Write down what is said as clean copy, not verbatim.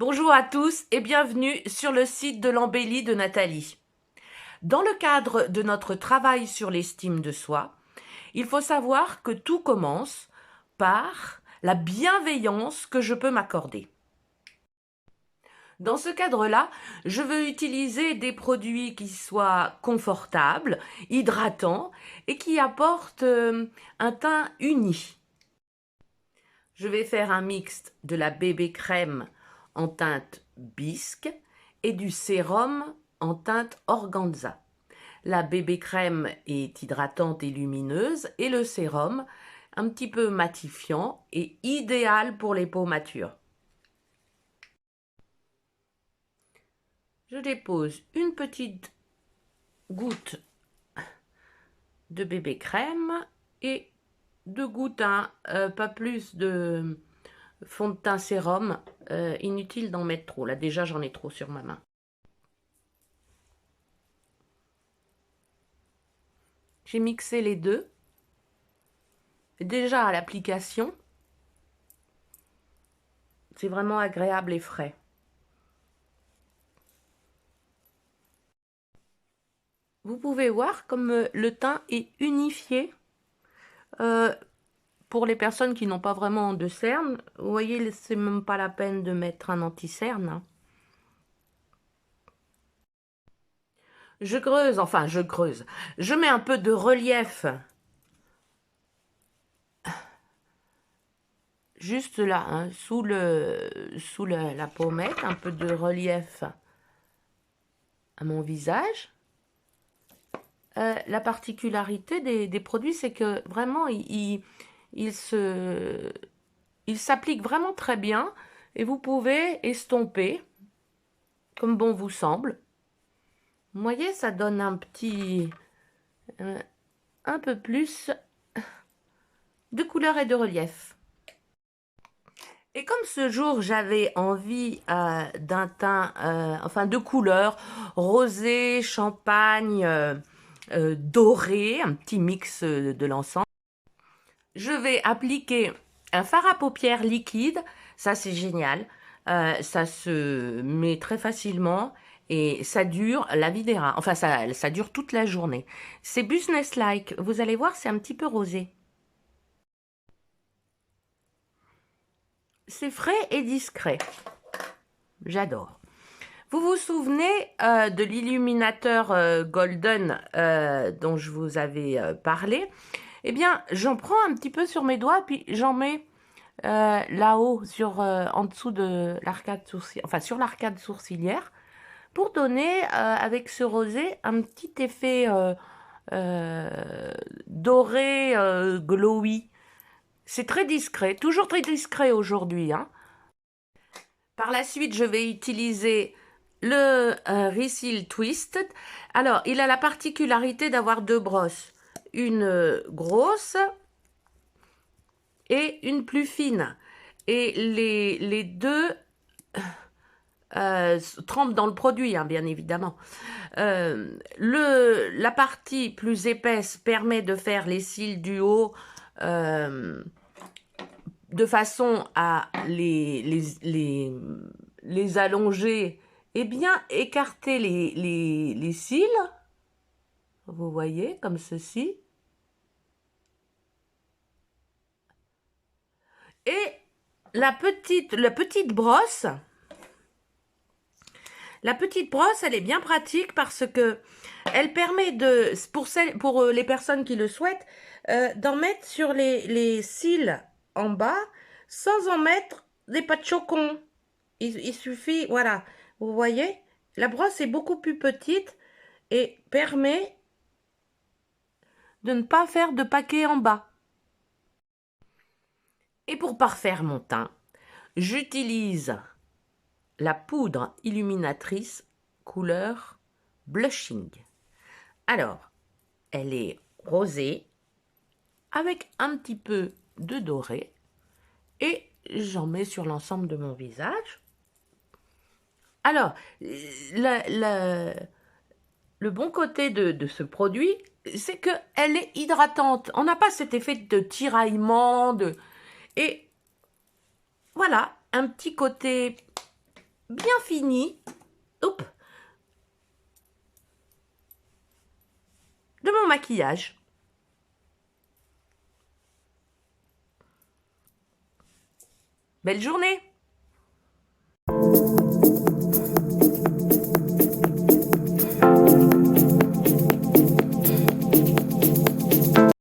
Bonjour à tous et bienvenue sur le site de l'embellie de Nathalie. Dans le cadre de notre travail sur l'estime de soi, il faut savoir que tout commence par la bienveillance que je peux m'accorder. Dans ce cadre-là, je veux utiliser des produits qui soient confortables, hydratants et qui apportent un teint uni. Je vais faire un mix de la bébé crème en teinte bisque et du sérum en teinte organza. La bébé crème est hydratante et lumineuse et le sérum un petit peu matifiant et idéal pour les peaux matures. Je dépose une petite goutte de bébé crème et 2 gouttes, pas plus de fond de teint sérum. Inutile d'en mettre trop. Là déjà j'en ai trop sur ma main. J'ai mixé les deux. Déjà à l'application, c'est vraiment agréable et frais. Vous pouvez voir comme le teint est unifié. Pour les personnes qui n'ont pas vraiment de cernes, vous voyez, c'est même pas la peine de mettre un anti-cerne. Je creuse. Je mets un peu de relief juste là, sous la pommette, un peu de relief à mon visage. La particularité des produits, c'est que vraiment, ils s'appliquent vraiment très bien et vous pouvez estomper comme bon vous semble. Vous voyez, ça donne un peu plus de couleur et de relief. Et comme ce jour, j'avais envie d'un teint, de couleurs rosé, champagne, doré, un petit mix de l'ensemble, je vais appliquer un fard à paupières liquide. Ça, c'est génial. Ça se met très facilement et ça dure la vie des rats. Enfin, ça dure toute la journée. C'est business-like. Vous allez voir, c'est un petit peu rosé. C'est frais et discret. J'adore. Vous vous souvenez de l'illuminateur Golden dont je vous avais parlé? Eh bien, j'en prends un petit peu sur mes doigts, puis j'en mets là-haut, en dessous de l'arcade sourcilière, enfin sur l'arcade sourcilière, pour donner avec ce rosé un petit effet doré, glowy. C'est très discret, toujours très discret aujourd'hui, hein. Par la suite, je vais utiliser le Reseal Twisted. Alors, il a la particularité d'avoir 2 brosses. Une grosse et une plus fine. Et les deux trempent dans le produit, hein, bien évidemment. La partie plus épaisse permet de faire les cils du haut de façon à les allonger et bien écarter les cils. Vous voyez, comme ceci. Et la petite brosse, elle est bien pratique parce que elle permet pour les personnes qui le souhaitent, d'en mettre sur les cils en bas sans en mettre des patchocons. Il suffit, voilà, vous voyez, la brosse est beaucoup plus petite et permet de ne pas faire de paquet en bas. Et pour parfaire mon teint, j'utilise la poudre illuminatrice couleur Blushing. Alors, elle est rosée avec un petit peu de doré et j'en mets sur l'ensemble de mon visage. Alors, le bon côté de ce produit, c'est qu'elle est hydratante. On n'a pas cet effet de tiraillement. Et voilà, un petit côté bien fini. Oups, de mon maquillage. Belle journée!